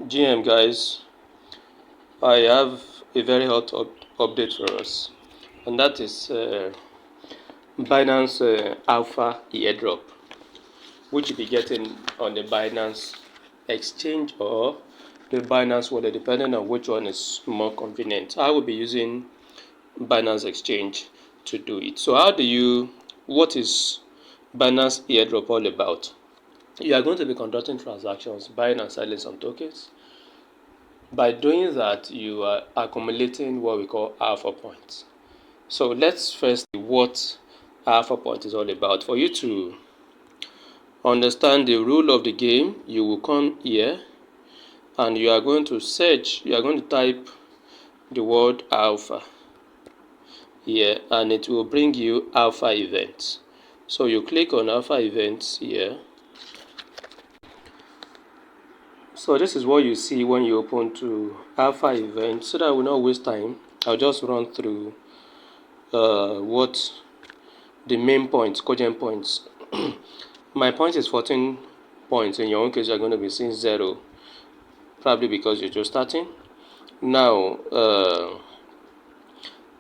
GM guys, I have a very hot update for us, and that is Binance Alpha airdrop, which you'll be getting on the Binance exchange or the Binance wallet, depending on which one is more convenient. I will be using Binance exchange to do it. So what is Binance airdrop all about? You are going to be conducting transactions, buying and selling some tokens. By doing that, you are accumulating what we call alpha points. So let's first see what alpha point is all about. For you to understand the rule of the game, you will come here and you are going to search, you are going to type the word alpha here and it will bring you alpha events. So you click on alpha events here. So this is what you see when you open to alpha events. So that I will not waste time, I'll just run through what the main points, cogent points. My point is 14 points. In your own case, you're going to be seeing 0, probably because you're just starting. Now,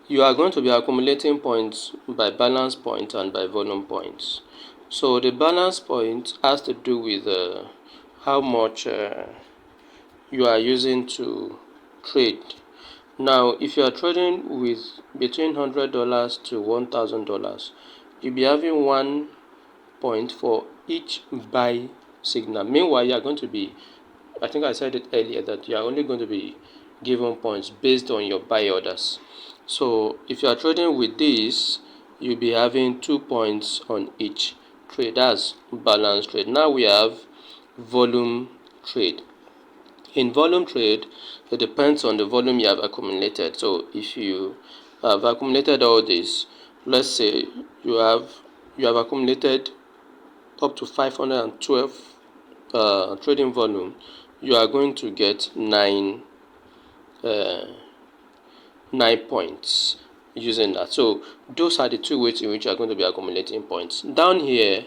you are going to be accumulating points by balance point and by volume points. So the balance point has to do with how much you are using to trade. Now, if you are trading with between $100 to $1,000, you'll be having 1 point for each buy signal. Meanwhile, you are going to be, I think I said it earlier, that you are only going to be given points based on your buy orders. So if you are trading with this, you'll be having 2 points on each trade. That's balance trade. Now we have volume trade. In volume trade, it depends on the volume you have accumulated. So if you have accumulated all this, let's say you have accumulated up to 512 trading volume, you are going to get 9 points using that. So those are the 2 ways in which you are going to be accumulating points. Down here,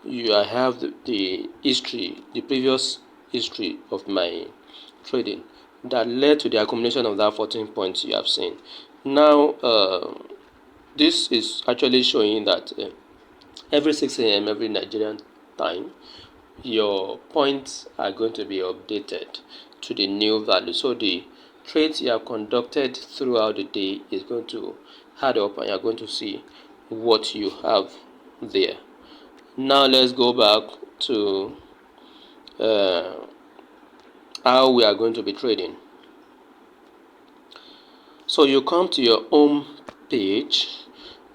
you have the history, the previous history of my trading that led to the accumulation of that 14 points you have seen. Now, this is actually showing that every 6 a.m. every Nigerian time, your points are going to be updated to the new value. So the trades you have conducted throughout the day is going to add up and you're going to see what you have there. Now let's go back to how we are going to be trading. So you come to your home page.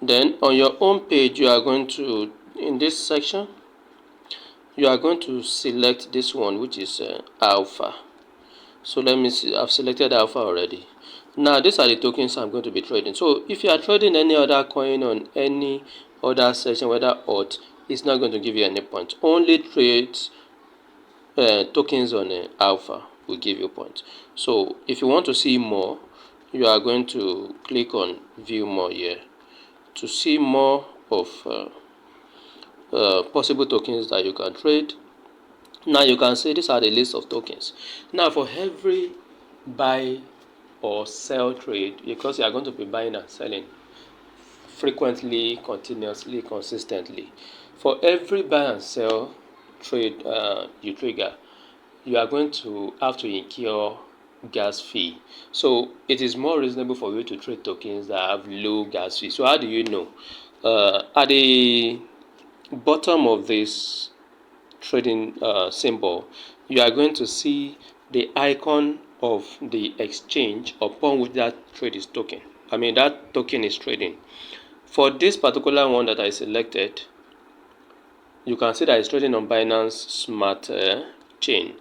Then on your home page, you are going to, in this section, you are going to select this one, which is alpha. So let me see, I've selected alpha already. Now these are the tokens I'm going to be trading. So if you are trading any other coin on any other section, whether auth, it's not going to give you any points. Only trades tokens on alpha will give you points. So if you want to see more, you are going to click on view more here to see more of possible tokens that you can trade. Now you can see these are the list of tokens. Now for every buy or sell trade, because you are going to be buying and selling frequently, continuously, consistently, for every buy and sell trade you trigger, you are going to have to incur gas fee. So it is more reasonable for you to trade tokens that have low gas fee. So how do you know? At the bottom of this trading symbol, you are going to see the icon of the exchange upon which that trade is that token is trading. For this particular one that I selected, you can see that it's trading on Binance Smart Chain.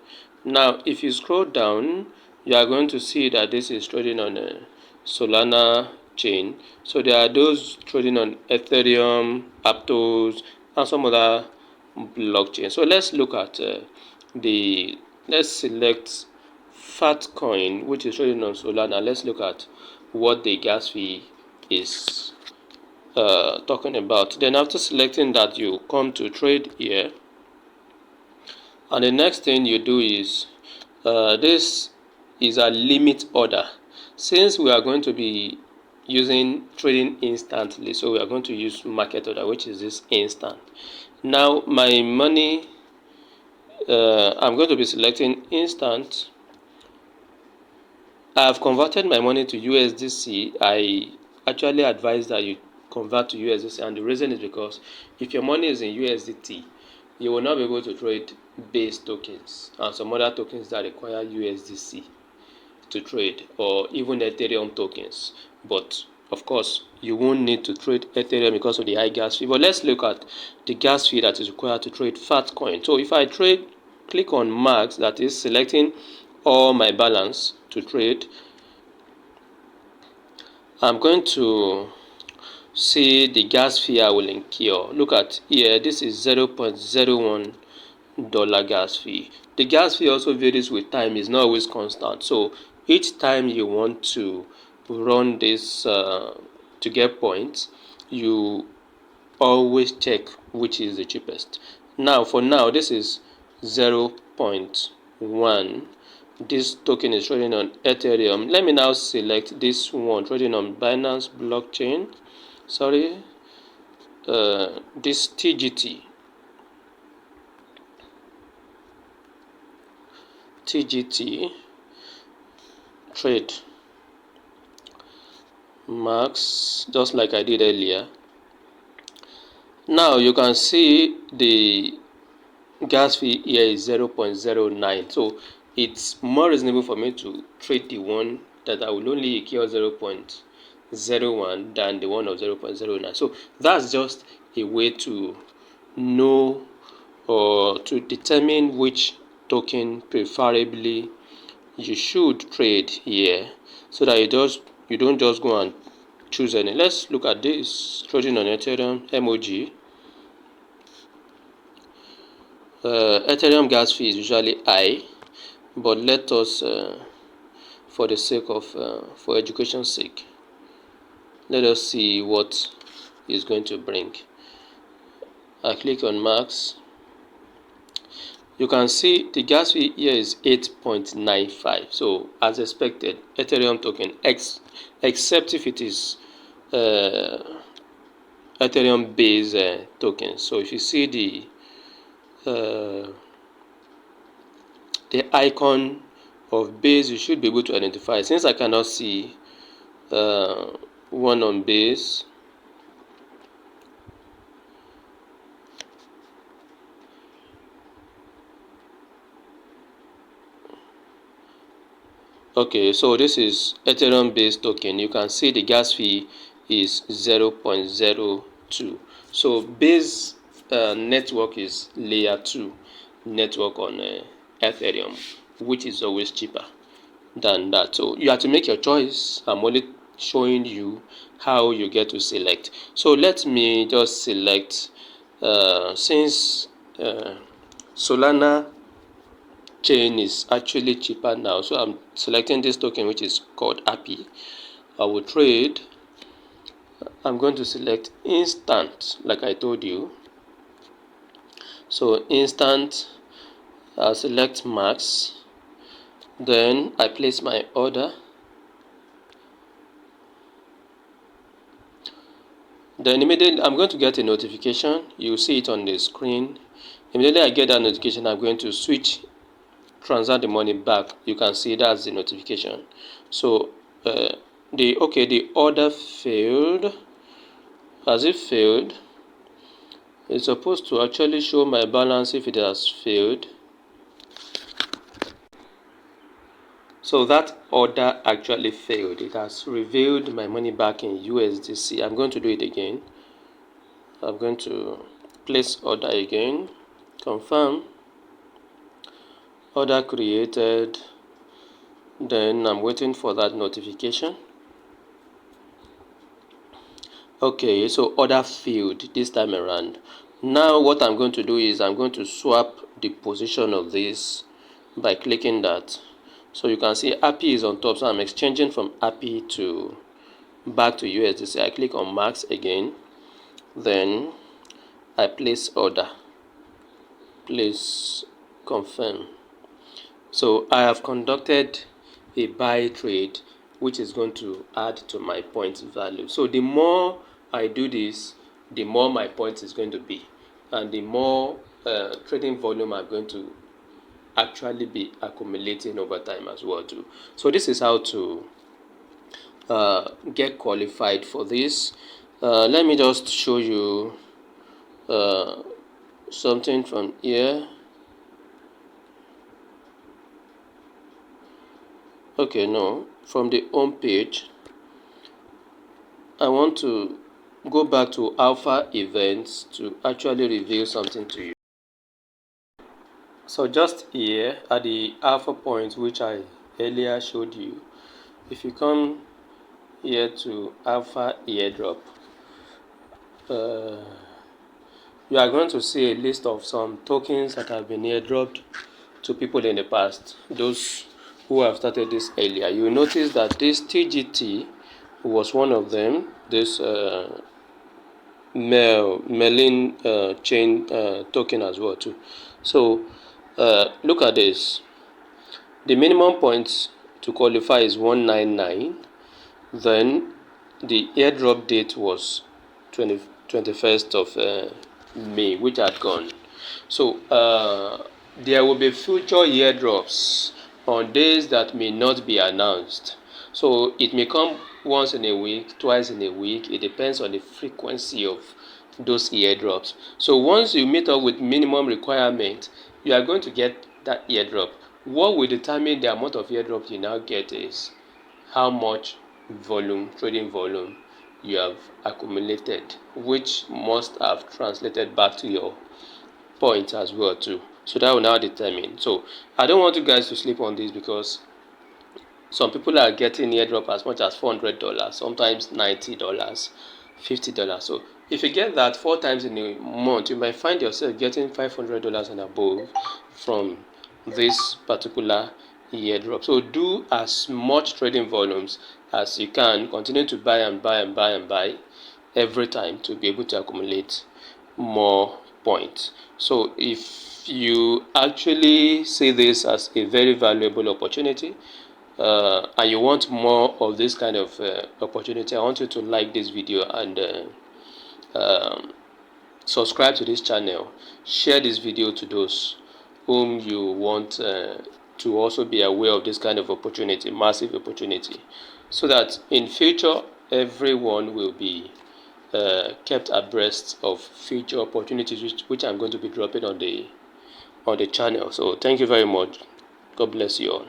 Now, if you scroll down, you are going to see that this is trading on a Solana chain. So there are those trading on Ethereum, Aptos, and some other blockchain. So let's look at let's select Fatcoin, which is trading on Solana. Let's look at what the gas fee is talking about. Then after selecting that, you come to trade here, and the next thing you do is this is a limit order. Since we are going to be using trading instantly, so we are going to use market order, which is this instant. Now my money, I'm going to be selecting instant. I've converted my money to USDC. I actually advise that you convert to USDC, and the reason is because if your money is in USDT, you will not be able to trade base tokens and some other tokens that require USDC to trade, or even Ethereum tokens. But of course, you won't need to trade Ethereum because of the high gas fee. But let's look at the gas fee that is required to trade Fatcoin. So if I click on max, that is selecting all my balance to trade, I'm going to see the gas fee I will incur. Look at here, this is $0.01 gas fee. The gas fee also varies with time, is not always constant. So each time you want to run this to get points, you always check which is the cheapest. Now for now, this is 0.1. This token is trading on Ethereum. Let me now select this one trading on Binance blockchain. Sorry, this TGT trade max, just like I did earlier. Now you can see the gas fee here is 0.09. So it's more reasonable for me to trade the one that I will only incur 0.01 than the one of 0.09. So that's just a way to know or to determine which token preferably you should trade here, so that you don't just go and choose any. Let's look at this trading on Ethereum MOG. Ethereum gas fee is usually high, but let us, for the sake of for education's sake, let us see what is going to bring. I click on max. You can see the gas fee here is 8.95. So as expected, Ethereum token except if it is Ethereum based token. So if you see the icon of base, you should be able to identify. Since I cannot see one on base, okay, so this is Ethereum based token. You can see the gas fee is 0.02. So base network is layer 2 network on Ethereum, which is always cheaper than that. So you have to make your choice. I'm only showing you how you get to select. So let me just select, since Solana chain is actually cheaper now, so I'm selecting this token, which is called API. I will trade. I'm going to select instant, like I told you. So instant, I'll select max, then I place my order. Then immediately I'm going to get a notification. You'll see it on the screen. Immediately I get that notification, I'm going to switch, transfer the money back. You can see that's the notification. So the order failed. Has it failed? It's supposed to actually show my balance if it has failed. So that order actually failed. It has revealed my money back in USDC. I'm going to do it again. I'm going to place order again, confirm, order created, then I'm waiting for that notification. Okay, so order failed this time around. Now what I'm going to do is I'm going to swap the position of this by clicking that. So you can see API is on top, so I'm exchanging from API to back to USDC. I click on max again, then I place order, place confirm. So I have conducted a buy trade, which is going to add to my points value. So the more I do this, the more my points is going to be, and the more trading volume I'm going to actually be accumulating over time as well too. So this is how to get qualified for this. Let me just show you something from here. Okay, no, from the home page, I want to go back to alpha events to actually reveal something to you. So just here at the alpha point which I earlier showed you, if you come here to alpha airdrop, you are going to see a list of some tokens that have been airdropped to people in the past, those who have started this earlier. You will notice that this TGT was one of them, this Merlin chain token as well too. So look at this. The minimum points to qualify is 199. Then the airdrop date was 21st of May, which had gone. So there will be future airdrops on days that may not be announced. So it may come once in a week, twice in a week. It depends on the frequency of those airdrops. So once you meet up with minimum requirement, you are going to get that airdrop. What will determine the amount of airdrop you now get is how much volume, trading volume, you have accumulated, which must have translated back to your points as well too. So that will now determine. So I don't want you guys to sleep on this, because some people are getting airdrop as much as $400, sometimes $90, $50. So if you get that 4 times in a month, you might find yourself getting $500 and above from this particular airdrop. So do as much trading volumes as you can. Continue to buy and buy and buy and buy every time to be able to accumulate more points. So if you actually see this as a very valuable opportunity, and you want more of this kind of opportunity, I want you to like this video and subscribe to this channel. Share this video to those whom you want to also be aware of this kind of opportunity, massive opportunity, so that in future everyone will be kept abreast of future opportunities which I'm going to be dropping on the channel. So thank you very much. God bless you all.